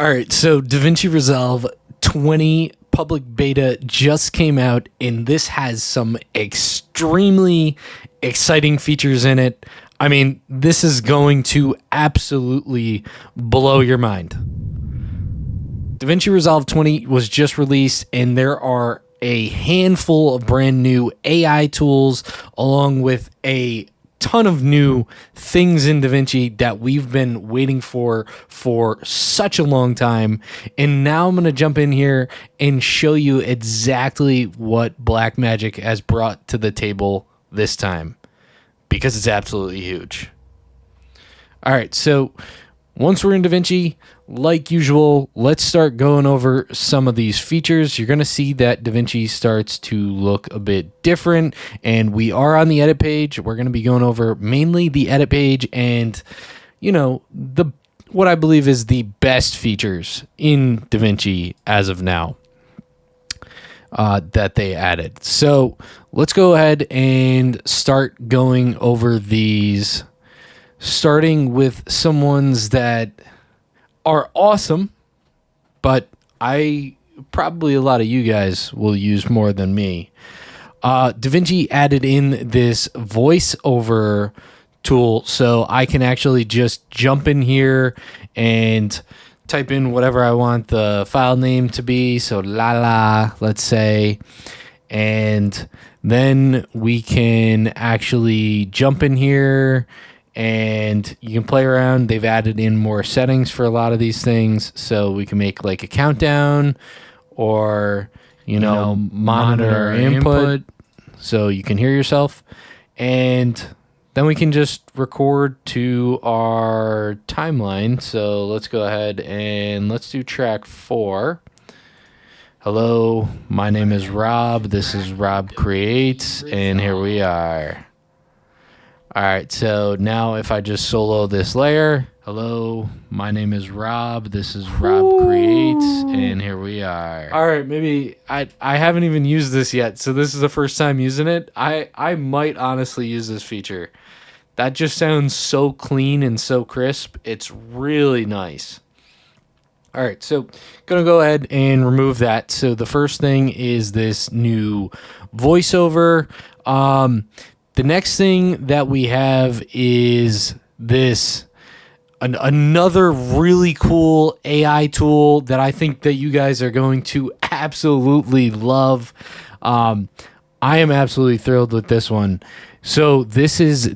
All right, so Davinci Resolve 20 public beta just came out, and this has some extremely exciting features in it. I mean, this is going to absolutely blow your mind. Davinci Resolve 20 was just released, and there are a handful of brand new AI tools along with a ton of new things in DaVinci that we've been waiting for such a long time. And now I'm going to jump in here and show you exactly what Blackmagic has brought to the table this time, because it's absolutely huge. All right, so once we're in DaVinci, like usual, let's start going over some of these features. You're going to see that DaVinci starts to look a bit different, and we are on the edit page. We're going to be going over mainly the edit page and, you know, what I believe is the best features in DaVinci as of now that they added. So let's go ahead and start going over these, starting with some ones that are awesome, but probably a lot of you guys will use more than me. DaVinci added in this voiceover tool, so I can actually just jump in here and type in whatever I want the file name to be. So let's say, and then we can actually jump in here and you can play around. They've added in more settings for a lot of these things, so we can make like a countdown or, you know, monitor our input so you can hear yourself. And then we can just record to our timeline. So let's go ahead and let's do track 4. Hello, my name is Rob. This is RobCreates, and here we are. All right, so now if I just solo this layer, hello, my name is Rob, this is RobCreates, and here we are. All right, maybe I haven't even used this yet, so this is the first time using it. I might honestly use this feature. That just sounds so clean and so crisp. It's really nice. All right, so going to go ahead and remove that. So the first thing is this new voiceover. The next thing that we have is this another really cool AI tool that I think that you guys are going to absolutely love. I am absolutely thrilled with this one. So this is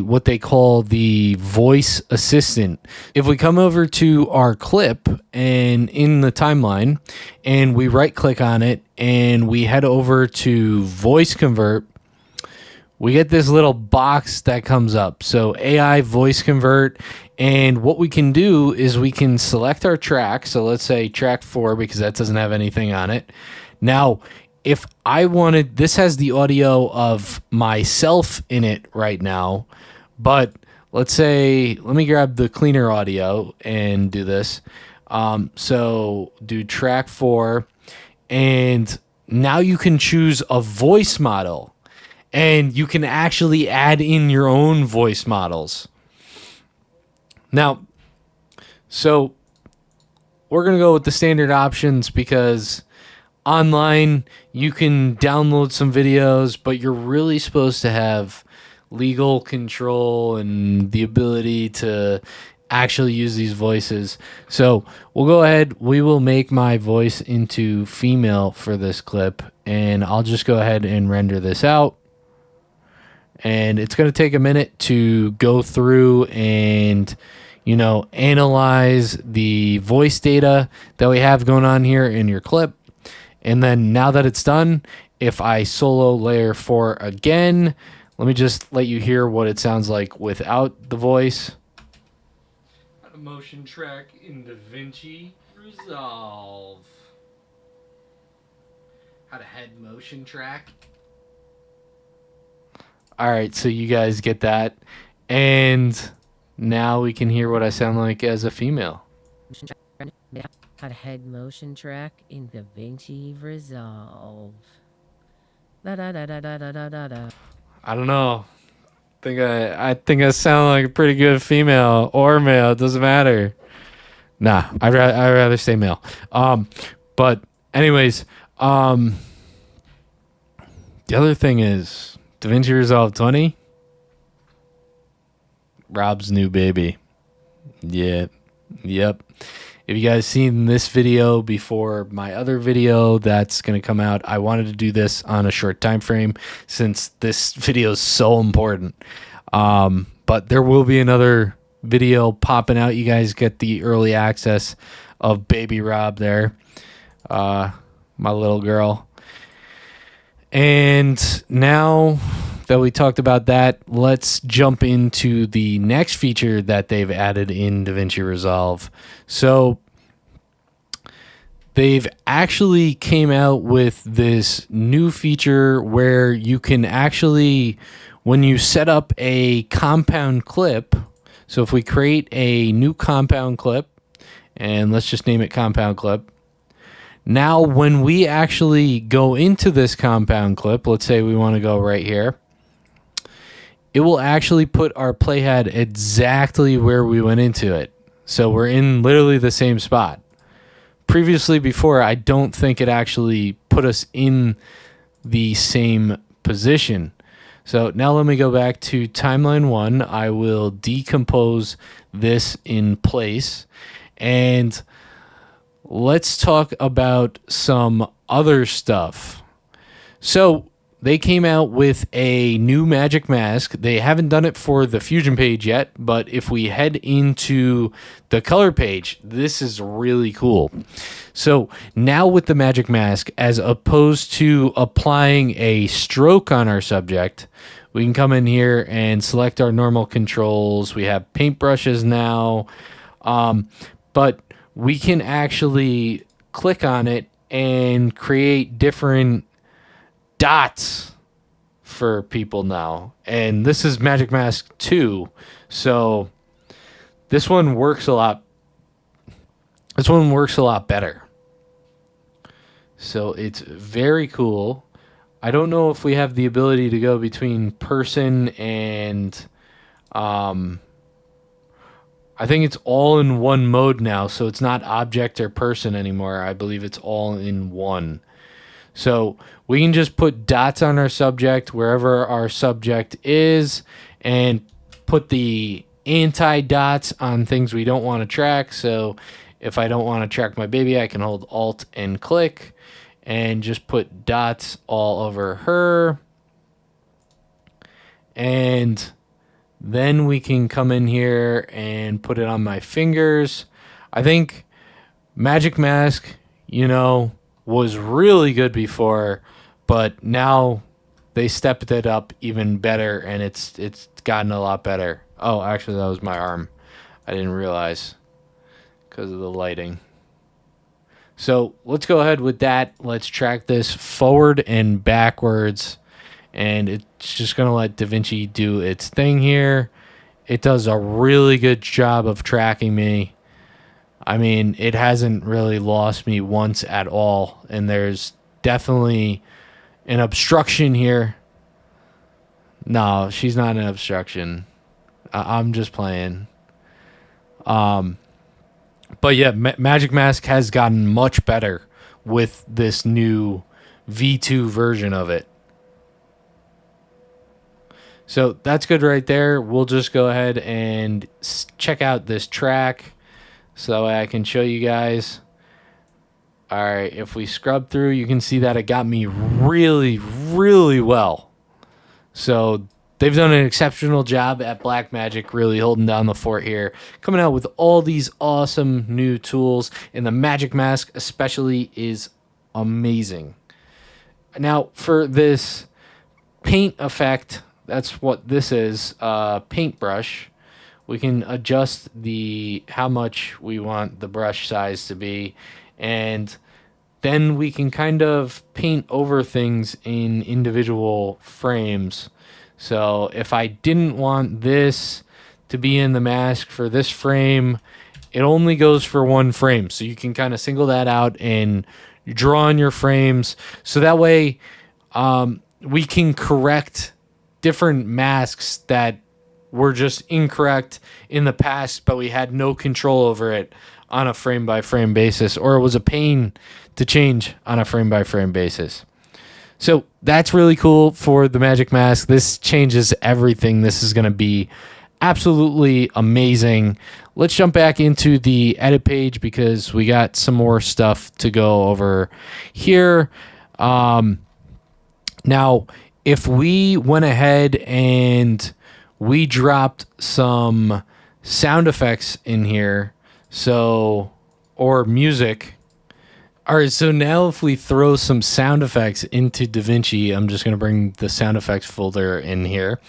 what they call the voice assistant. If we come over to our clip and in the timeline and we right click on it and we head over to voice convert, we get this little box that comes up. So AI voice convert. And what we can do is we can select our track. So let's say track 4, because that doesn't have anything on it. Now, if I wanted, this has the audio of myself in it right now, but let's say, let me grab the cleaner audio and do this. So do track 4, and now you can choose a voice model, and you can actually add in your own voice models. Now, so we're going to go with the standard options because online you can download some videos, but you're really supposed to have legal control and the ability to actually use these voices. So we'll go ahead. We will make my voice into female for this clip, and I'll just go ahead and render this out. And it's going to take a minute to go through and, you know, analyze the voice data that we have going on here in your clip. And then now that it's done, if I solo layer 4 again, let me just let you hear what it sounds like without the voice. A motion track in Davinci Resolve. How to head motion track. All right, so you guys get that. And now we can hear what I sound like as a female. How to head motion track in Davinci Resolve. Da da da da da da da da. I don't know. I think I sound like a pretty good female or male. It doesn't matter. Nah, I'd rather stay male. But anyways, the other thing is Davinci Resolve 20, Rob's new baby. Yeah. Yep. If you guys seen this video before my other video that's going to come out, I wanted to do this on a short time frame since this video is so important. But there will be another video popping out. You guys get the early access of baby Rob there, my little girl. And now that we talked about that, let's jump into the next feature that they've added in Davinci Resolve. So they've actually came out with this new feature where you can actually, when you set up a compound clip, so if we create a new compound clip, and let's just name it compound clip. Now, when we actually go into this compound clip, let's say we want to go right here, it will actually put our playhead exactly where we went into it. So we're in literally the same spot. Previously, before, I don't think it actually put us in the same position. So now let me go back to timeline 1. I will decompose this in place. And let's talk about some other stuff. So they came out with a new magic mask. They haven't done it for the fusion page yet, but if we head into the color page, this is really cool. So now with the magic mask, as opposed to applying a stroke on our subject, we can come in here and select our normal controls. We have paintbrushes now, but we can actually click on it and create different dots for people now. And this is Magic Mask 2. So this one works a lot. This one works a lot better. So it's very cool. I don't know if we have the ability to go between person and I think it's all in one mode now, so it's not object or person anymore. I believe it's all in one. So we can just put dots on our subject wherever our subject is and put the anti-dots on things we don't want to track. So if I don't want to track my baby, I can hold Alt and click and just put dots all over her. And then we can come in here and put it on my fingers. I think Magic Mask, was really good before, but now they stepped it up even better, and it's gotten a lot better. Oh, actually, that was my arm. I didn't realize because of the lighting. So let's go ahead with that. Let's track this forward and backwards, and it's just going to let DaVinci do its thing here. It does a really good job of tracking me. I mean, it hasn't really lost me once at all, and there's definitely an obstruction here. No, she's not an obstruction. I'm just playing. But yeah, Magic Mask has gotten much better with this new V2 version of it. So that's good right there. We'll just go ahead and check out this track so that way I can show you guys. All right, if we scrub through, you can see that it got me really, really well. So they've done an exceptional job at Blackmagic, really holding down the fort here, coming out with all these awesome new tools, and the Magic Mask especially is amazing. Now, for this paint effect, that's what this is, paintbrush. We can adjust how much we want the brush size to be, and then we can kind of paint over things in individual frames. So if I didn't want this to be in the mask for this frame, it only goes for one frame. So you can kind of single that out and draw on your frames. So that way we can correct different masks that were just incorrect in the past, but we had no control over it. on a frame-by-frame basis, or it was a pain to change on a frame-by-frame basis. So that's really cool for the Magic Mask. This changes everything. This is going to be absolutely amazing. Let's jump back into the edit page because we got some more stuff to go over here. Now, if we went ahead and we dropped some sound effects in here, or music. All right, so now if we throw some sound effects into DaVinci, I'm just going to bring the sound effects folder in here.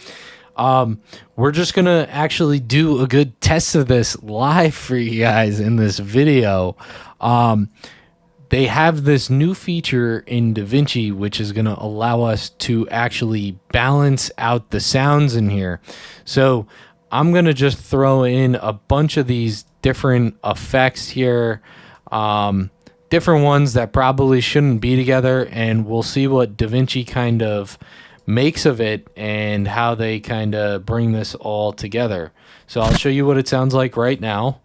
We're just going to actually do a good test of this live for you guys in this video. They have this new feature in DaVinci, which is going to allow us to actually balance out the sounds in here. So I'm going to just throw in a bunch of these different effects here, different ones that probably shouldn't be together, and we'll see what DaVinci kind of makes of it and how they kind of bring this all together. So I'll show you what it sounds like right now.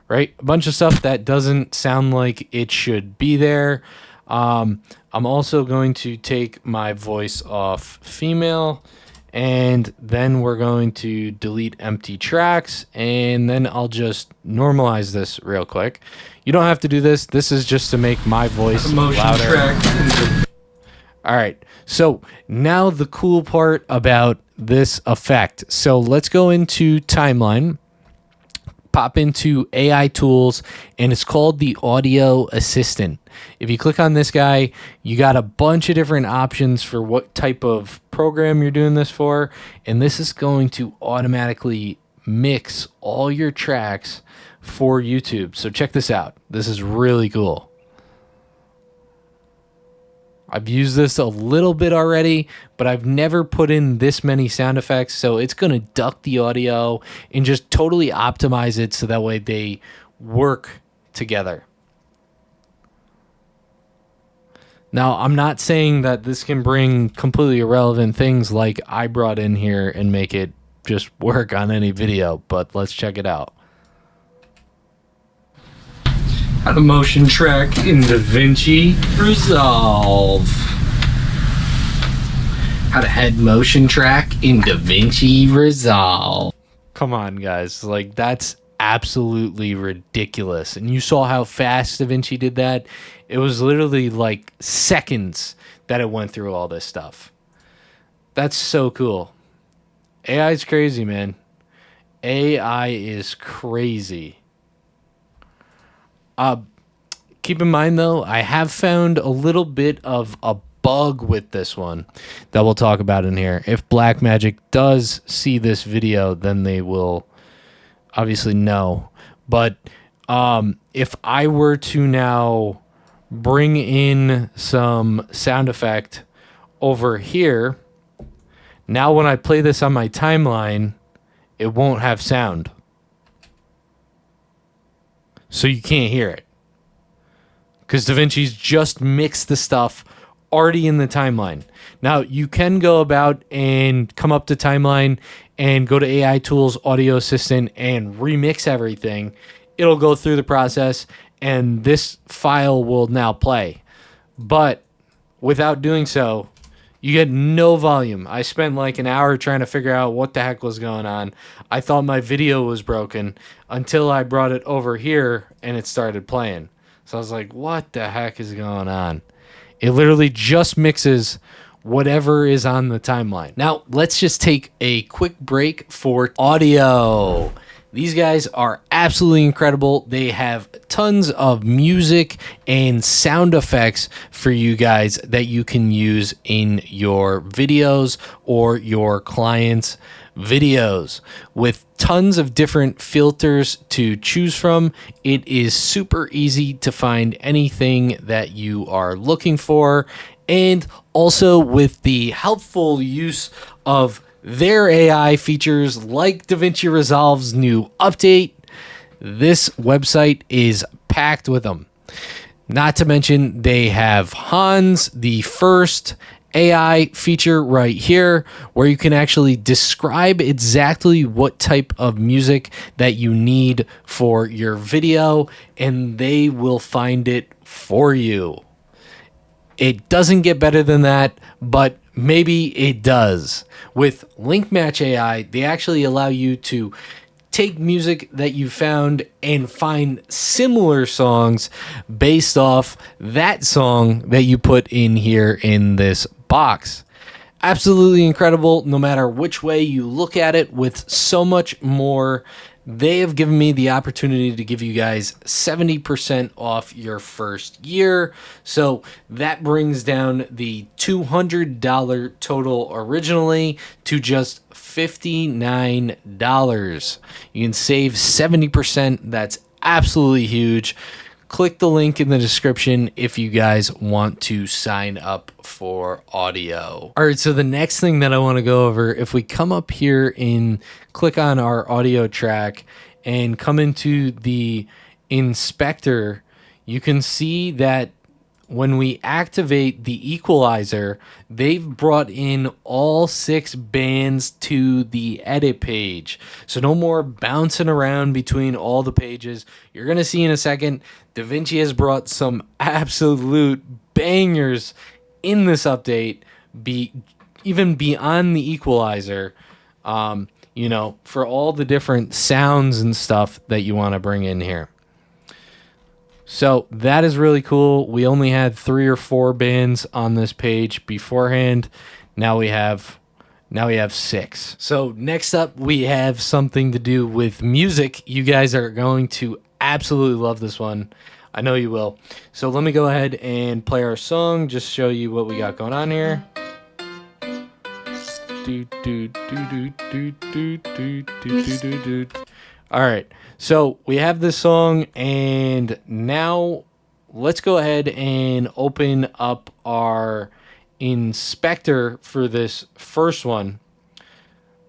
Right, a bunch of stuff that doesn't sound like it should be there. I'm also going to take my voice off female, and then we're going to delete empty tracks, and then I'll just normalize this real quick. You don't have to do this. This is just to make my voice louder. All right, so now the cool part about this effect. So let's go into timeline. Pop into AI tools, and it's called the Audio Assistant. If you click on this guy, you got a bunch of different options for what type of program you're doing this for, and this is going to automatically mix all your tracks for YouTube. So check this out. This is really cool. I've used this a little bit already, but I've never put in this many sound effects, so it's going to duck the audio and just totally optimize it so that way they work together. Now, I'm not saying that this can bring completely irrelevant things like I brought in here and make it just work on any video, but let's check it out. How to motion track in DaVinci Resolve. How to head motion track in DaVinci Resolve. Come on, guys. Like, that's absolutely ridiculous. And you saw how fast DaVinci did that. It was literally like seconds that it went through all this stuff. That's so cool. AI is crazy, man. AI is crazy. Keep in mind, though, I have found a little bit of a bug with this one that we'll talk about in here. If Blackmagic does see this video, then they will obviously know. But if I were to now bring in some sound effect over here, now when I play this on my timeline, it won't have sound. So you can't hear it. Because DaVinci's just mixed the stuff already in the timeline. Now, you can go about and come up to timeline and go to AI Tools, Audio Assistant, and remix everything. It'll go through the process, and this file will now play. But without doing so, you get no volume. I spent like an hour trying to figure out what the heck was going on. I thought my video was broken until I brought it over here and it started playing. So I was like, what the heck is going on? It literally just mixes whatever is on the timeline. Now, let's just take a quick break for audio. These guys are absolutely incredible. They have tons of music and sound effects for you guys that you can use in your videos or your clients' videos. With tons of different filters to choose from, it is super easy to find anything that you are looking for. And also with the helpful use of their AI features like DaVinci Resolve's new update, this website is packed with them. Not to mention they have Hans, the first AI feature right here where you can actually describe exactly what type of music that you need for your video, and they will find it for you. It doesn't get better than that, but maybe it does. With Link Match AI, they actually allow you to take music that you found and find similar songs based off that song that you put in here in this box. Absolutely incredible no matter which way you look at it. With so much more, they have given me the opportunity to give you guys 70% off your first year. So that brings down the $200 total originally to just $59. You can save 70%. That's absolutely huge. Click the link in the description if you guys want to sign up for audio. All right, so the next thing that I want to go over, if we come up here and click on our audio track and come into the inspector, you can see that when we activate the equalizer, they've brought in all 6 bands to the edit page. So no more bouncing around between all the pages. You're going to see in a second, Davinci has brought some absolute bangers in this update, even beyond the equalizer, for all the different sounds and stuff that you want to bring in here. So that is really cool. We only had 3 or 4 bands on this page beforehand. Now we have 6. So next up, we have something to do with music. You guys are going to absolutely love this one. I know you will. So let me go ahead and play our song, just show you what we got going on here. All right, so we have this song, and now let's go ahead and open up our inspector for this first one.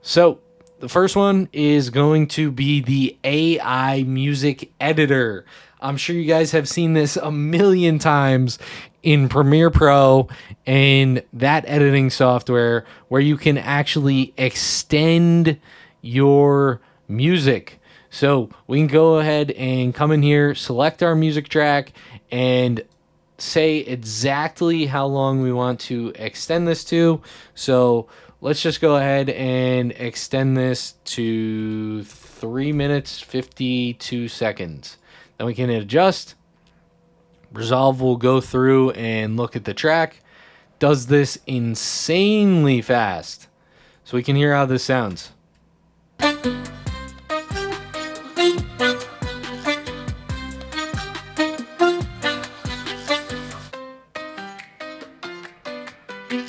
So the first one is going to be the AI music editor. I'm sure you guys have seen this a million times in Premiere Pro and that editing software where you can actually extend your music. So we can go ahead and come in here, select our music track, and say exactly how long we want to extend this to. So let's just go ahead and extend this to 3 minutes, 52 seconds. Then we can hit adjust. Resolve will go through and look at the track. Does this insanely fast. So we can hear how this sounds.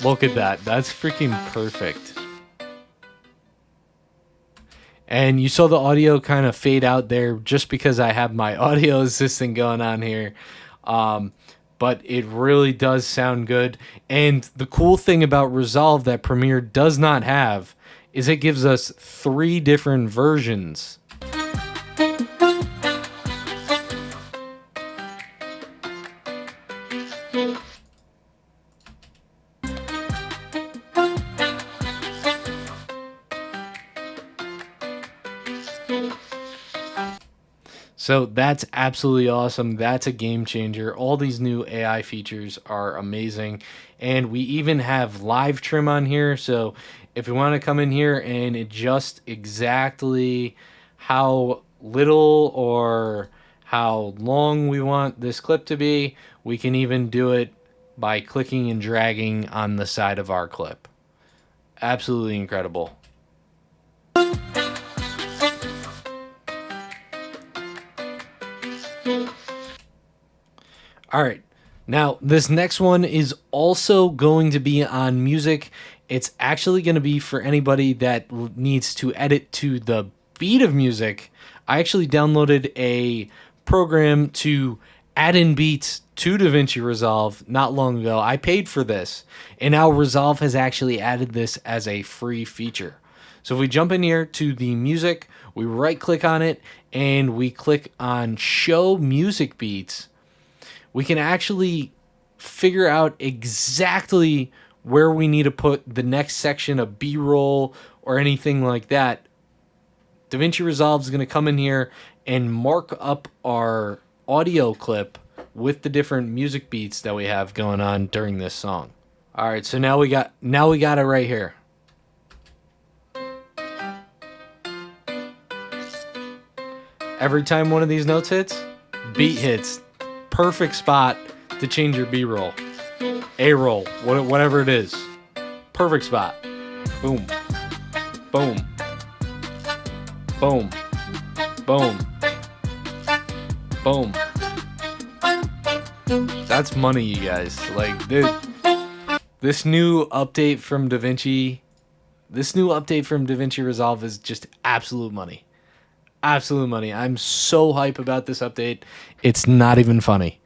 Look at that. That's freaking perfect. And you saw the audio kind of fade out there just because I have my audio assistant going on here. But it really does sound good. And the cool thing about Resolve that Premiere does not have is it gives us 3 different versions. So that's absolutely awesome. That's a game changer. All these new AI features are amazing. And we even have live trim on here. So if we want to come in here and adjust exactly how little or how long we want this clip to be, we can even do it by clicking and dragging on the side of our clip. Absolutely incredible. All right. Now, this next one is also going to be on music. It's actually going to be for anybody that needs to edit to the beat of music. I actually downloaded a program to add in beats to Davinci Resolve not long ago. I paid for this, and now Resolve has actually added this as a free feature. So if we jump in here to the music, we right-click on it, and we click on Show Music Beats, we can actually figure out exactly where we need to put the next section of B-roll or anything like that, Davinci Resolve is going to come in here and mark up our audio clip with the different music beats that we have going on during this song. All right, so now we got it right here. Every time one of these notes hits, beat hits. Perfect spot to change your B-roll, A-roll, whatever it is. Perfect spot. Boom. Boom. Boom. Boom. Boom. That's money, you guys. Like, dude, this new update from Davinci Resolve is just absolute money. Absolute money. I'm so hype about this update. It's not even funny.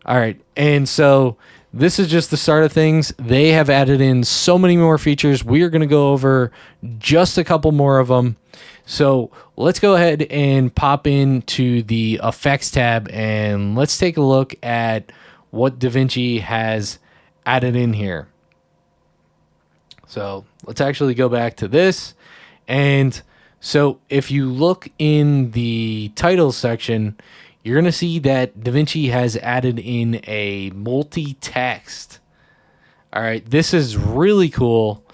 All right. And so this is just the start of things. They have added in so many more features. We are going to go over just a couple more of them. So let's go ahead and pop into the effects tab and let's take a look at what Davinci has added in here. So let's actually go back to this. And so if you look in the titles section, you're going to see that Davinci has added in a multi-text. All right, this is really cool.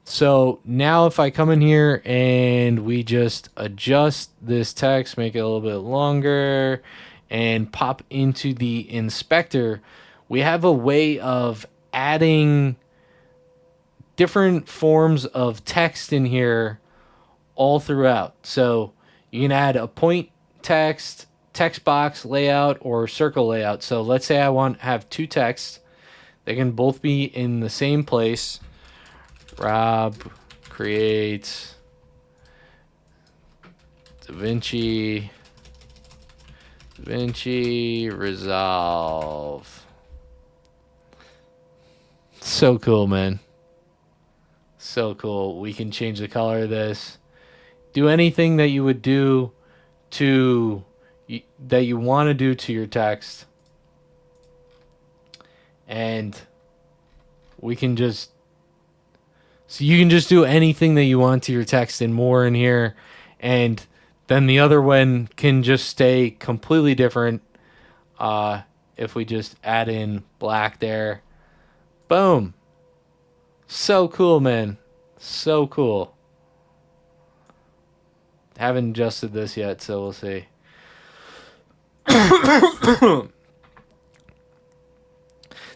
So now if I come in here and we just adjust this text, make it a little bit longer, and pop into the inspector, we have a way of adding different forms of text in here all throughout. So you can add a point text, text box layout, or circle layout. So let's say I want to have two texts. They can both be in the same place. RobCreates, Davinci Resolve. So cool, man. So cool. We can change the color of this. Do anything that you would do that you want to do to your text. And we can just, so you can just do anything that you want to your text and more in here. And then the other one can just stay completely different. If we just add in black there. Boom. So cool, man. So cool. Haven't adjusted this yet, so we'll see.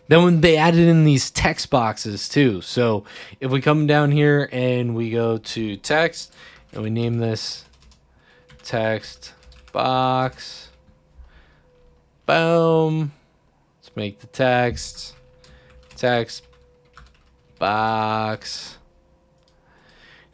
Then when they added in these text boxes too. So if we come down here and we go to text and we name this text box. Boom. Let's make the text box.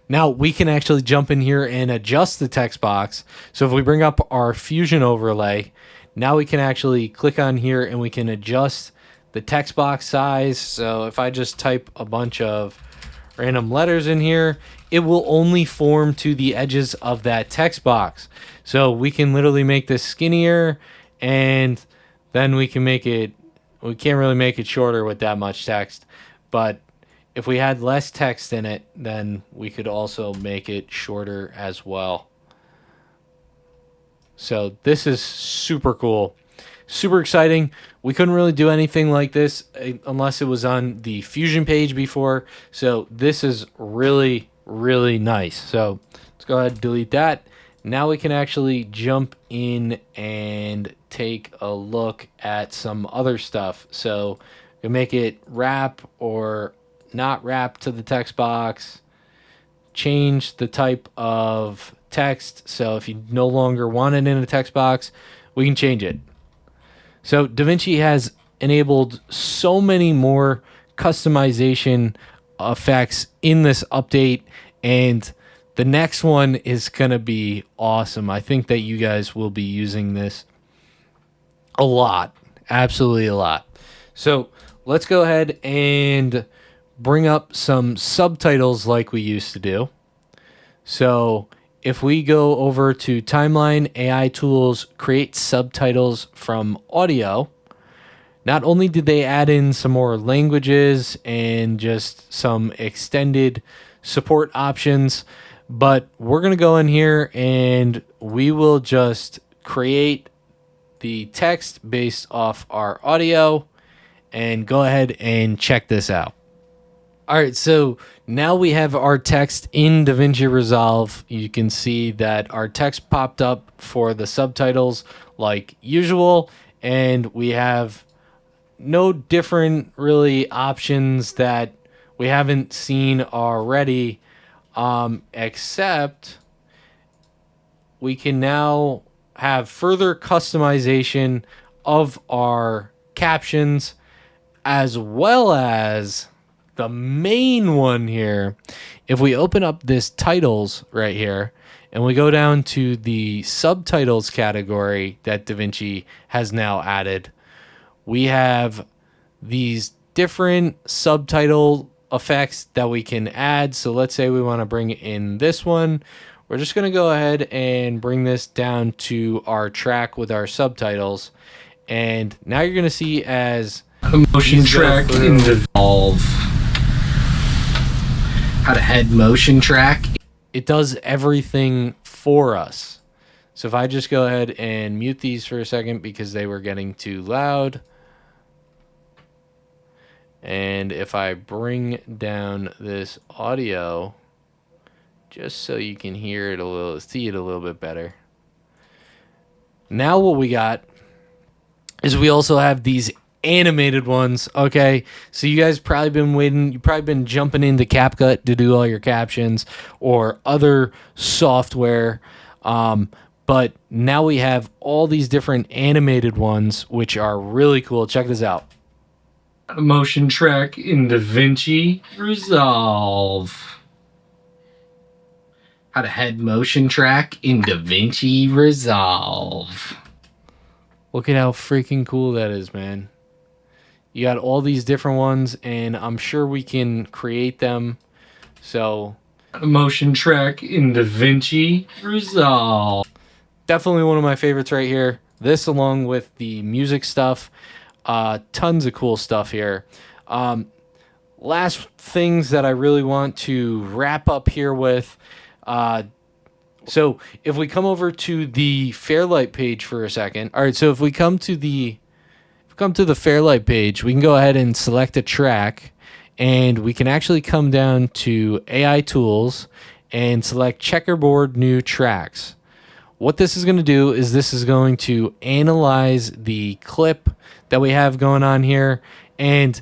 Now we can actually jump in here and adjust the text box. So if we bring up our Fusion overlay, now we can actually click on here and we can adjust the text box size. So if I just type a bunch of random letters in here, it will only form to the edges of that text box. So we can literally make this skinnier, and then we can make it, we can't really make it shorter with that much text, but if we had less text in it, then we could also make it shorter as well. So this is super cool. Super exciting. We couldn't really do anything like this unless it was on the Fusion page before. So this is really, really nice. So let's go ahead and delete that. Now we can actually jump in and take a look at some other stuff. So we can make it wrap or not wrap to the text box, change the type of text. So if you no longer want it in a text box, we can change it. So Davinci has enabled so many more customization effects in this update, and the next one is going to be awesome. I think that you guys will be using this a lot, absolutely a lot. So let's go ahead and bring up some subtitles like we used to do. So if we go over to Timeline, AI Tools, Create Subtitles from Audio, not only did they add in some more languages and just some extended support options, but we're going to go in here and we will just create the text based off our audio and go ahead and check this out. All right, so now we have our text in DaVinci Resolve. You can see that our text popped up for the subtitles like usual, and we have no different really options that we haven't seen already, except we can now have further customization of our captions, as well as the main one here. If we open up this titles right here and we go down to the subtitles category that DaVinci has now added, we have these different subtitle effects that we can add. So let's say we want to bring in this one. We're just going to go ahead and bring this down to our track with our subtitles. And now you're going to see as A motion track in Resolve. How to head motion track. it does everything for us. So if I just go ahead and mute these for a second because they were getting too loud. And if I bring down this audio, just so you can hear it a little, see it a little bit better. Now what we got is we also have these animated ones. Okay, so you guys probably been waiting, you've probably been jumping into CapCut to do all your captions or other software. But now we have all these different animated ones, which are really cool. Check this out. A motion track in DaVinci Resolve. How to head motion track in DaVinci Resolve. Look at how freaking cool that is, man. You got all these different ones, and I'm sure we can create them. So, A motion track in DaVinci Resolve. definitely one of my favorites right here. This along with the music stuff. Tons of cool stuff here. Last things that I really want to wrap up here with. So if we come over to the Fairlight page for a second. All right, so if we come to the Fairlight page, we can go ahead and select a track, and we can actually come down to AI tools and select checkerboard new tracks. What this is going to do is this is going to analyze the clip that we have going on here. And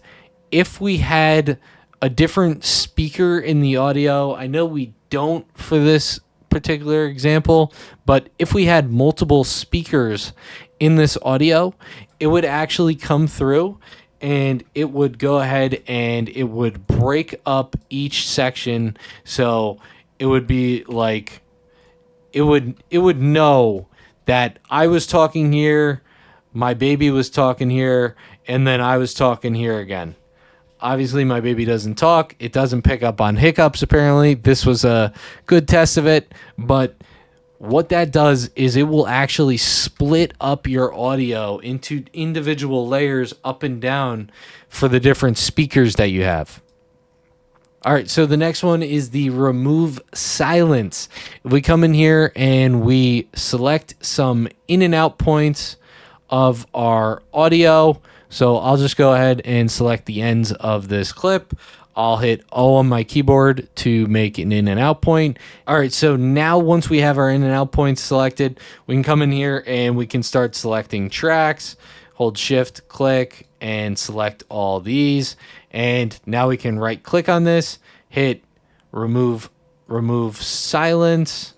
if we had a different speaker in the audio, I know we don't for this particular example, but if we had multiple speakers in this audio, it would actually come through and it would go ahead and it would break up each section. So it would be like, it would know that I was talking here, my baby was talking here, and then I was talking here again. Obviously, my baby doesn't talk. It doesn't pick up on hiccups, apparently. This was a good test of it. But what that does is it will actually split up your audio into individual layers up and down for the different speakers that you have. All right, so the next one is the remove silence. If we come in here and we select some in and out points of our audio, so I'll just go ahead and select the ends of this clip. I'll hit O on my keyboard to make an in and out point. All right, so now once we have our in and out points selected, we can come in here and we can start selecting tracks. Hold shift, click, and select all these. And now we can right click on this, hit remove silence.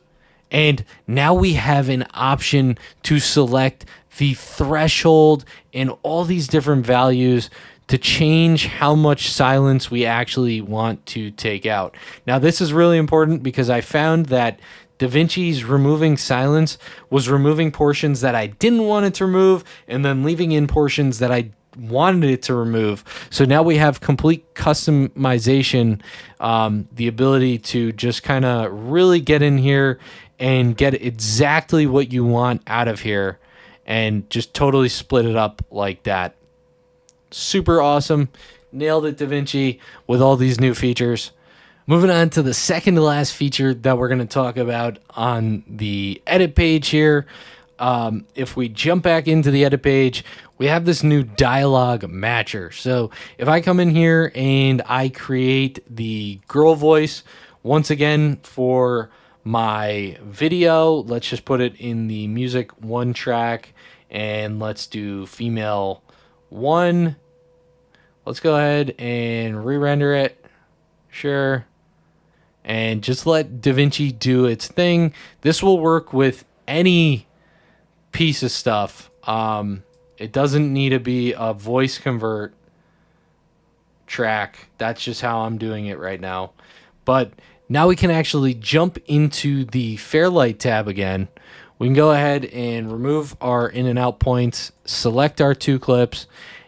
And now we have an option to select the threshold and all these different values to change how much silence we actually want to take out. Now, this is really important because I found that DaVinci's removing silence was removing portions that I didn't want it to remove and then leaving in portions that I wanted it to remove. So now we have complete customization, the ability to just kind of really get in here and get exactly what you want out of here and just totally split it up like that. Super awesome. Nailed it, Davinci, with all these new features. Moving on to the second to last feature that we're going to talk about on the edit page here. If we jump back into the edit page, we have this new dialogue matcher. So if I come in here and I create the girl voice, once again for my video, let's just put it in the music 1 track and let's do female 1. Let's go ahead and re-render it. Sure. And just let Davinci do its thing. This will work with any piece of stuff. It doesn't need to be a voice convert track. That's just how I'm doing it right now. But now we can actually jump into the Fairlight tab again. We can go ahead and remove our in and out points, select our 2 clips,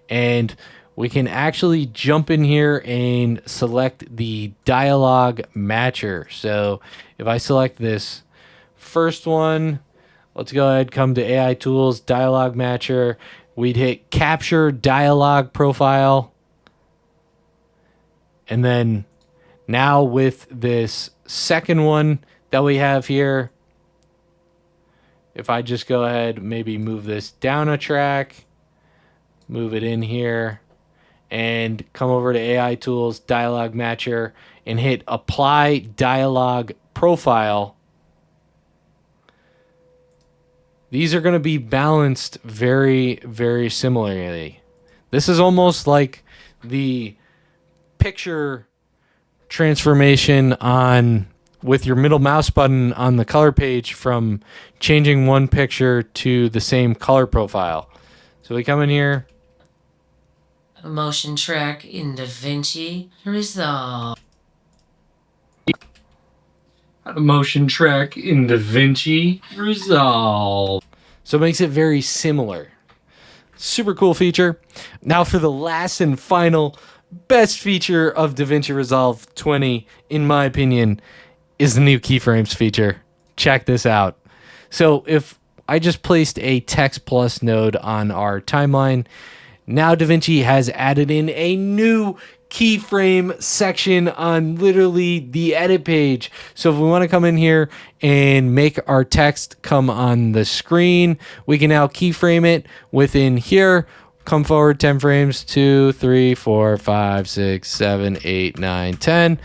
and we can actually jump in here and select the dialogue matcher. So if I select this first one, let's go ahead, come to AI tools, dialogue matcher. We'd hit capture dialogue profile. And then now with this second one that we have here, if I just go ahead, maybe move this down a track, move it in here, and come over to AI tools, dialogue matcher, and hit apply dialogue profile. These are going to be balanced very, very similarly. This is almost like the picture transformation on with your middle mouse button on the color page from changing one picture to the same color profile. So we come in here. A motion track in Davinci Resolve. A motion track in Davinci Resolve. So it makes it very similar. Super cool feature. Now for the last and final best feature of Davinci Resolve 20, in my opinion, is the new keyframes feature. Check this out. So if I just placed a text plus node on our timeline, now Davinci has added in a new keyframe section on literally the edit page. So if we want to come in here and make our text come on the screen, we can now keyframe it within here. Come forward 10 frames, 2, 3, 4, 5, 6, 7, 8, 9, 10.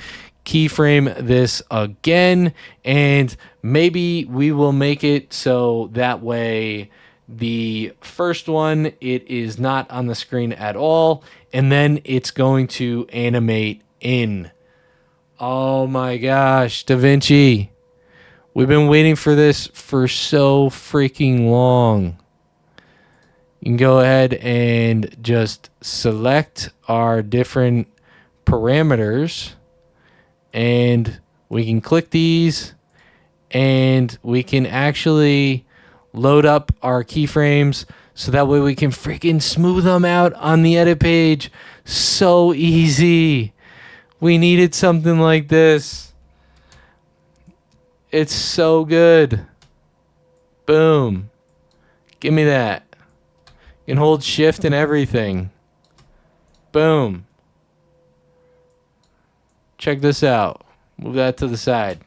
Keyframe this again, and maybe we will make it so that way the first one, it is not on the screen at all, and then it's going to animate in. Oh my gosh, Davinci. We've been waiting for this for so freaking long. You can go ahead and just select our different parameters, and we can click these, and we can actually load up our keyframes so that way we can freaking smooth them out on the edit page. So easy. We needed something like this. It's so good. Boom. Give me that. You can hold shift and everything. Boom. Check this out. Move that to the side.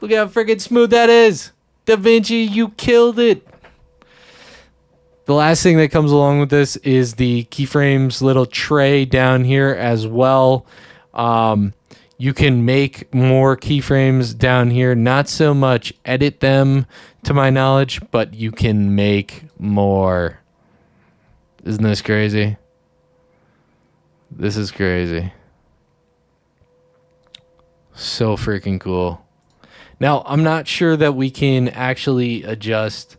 Look how freaking smooth that is. Davinci, you killed it. The last thing that comes along with this is the keyframes little tray down here as well. You can make more keyframes down here. Not so much edit them, to my knowledge, but you can make more. Isn't this crazy? This is crazy. So freaking cool. Now, I'm not sure that we can actually adjust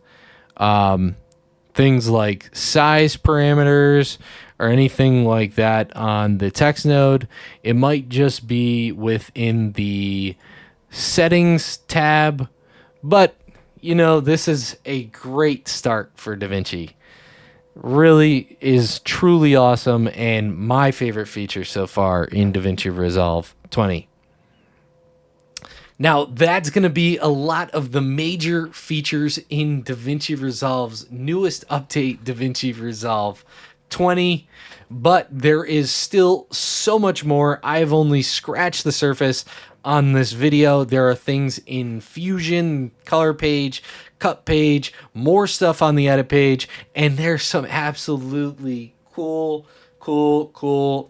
things like size parameters or anything like that on the text node. It might just be within the settings tab, but you know, this is a great start for Davinci. Really is truly awesome and my favorite feature so far in Davinci Resolve 20. Now, that's going to be a lot of the major features in Davinci Resolve's newest update, Davinci Resolve 20, but there is still so much more. I've only scratched the surface on this video. There are things in Fusion, color page, cut page, more stuff on the edit page, and there's some absolutely cool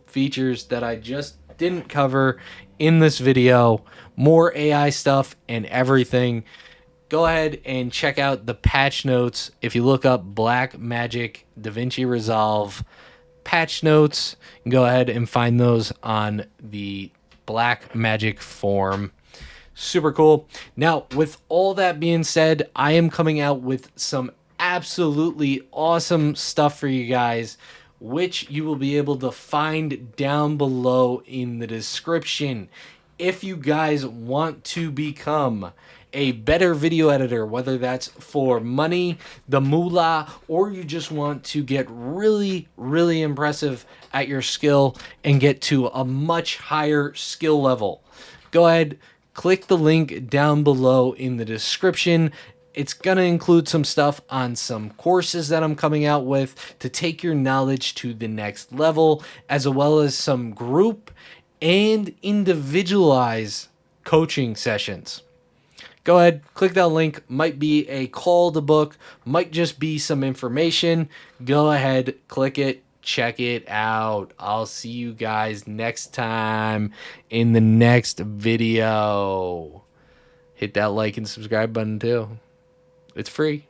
features that I just didn't cover in this video. More AI stuff and everything. Go ahead and check out the patch notes. If you look up Blackmagic DaVinci Resolve patch notes, you can go ahead and find those on the Blackmagic forum. Super cool. Now, with all that being said, I am coming out with some absolutely awesome stuff for you guys, which you will be able to find down below in the description. If you guys want to become a better video editor, whether that's for money, the moolah, or you just want to get really impressive at your skill and get to a much higher skill level, go ahead, click the link down below in the description. It's going to include some stuff on some courses that I'm coming out with to take your knowledge to the next level, as well as some group and individualized coaching sessions. Go ahead, click that link. Might be a call to book, might just be some information. Go ahead, click it, check it out. I'll see you guys next time in the next video. Hit that like and subscribe button too. It's free.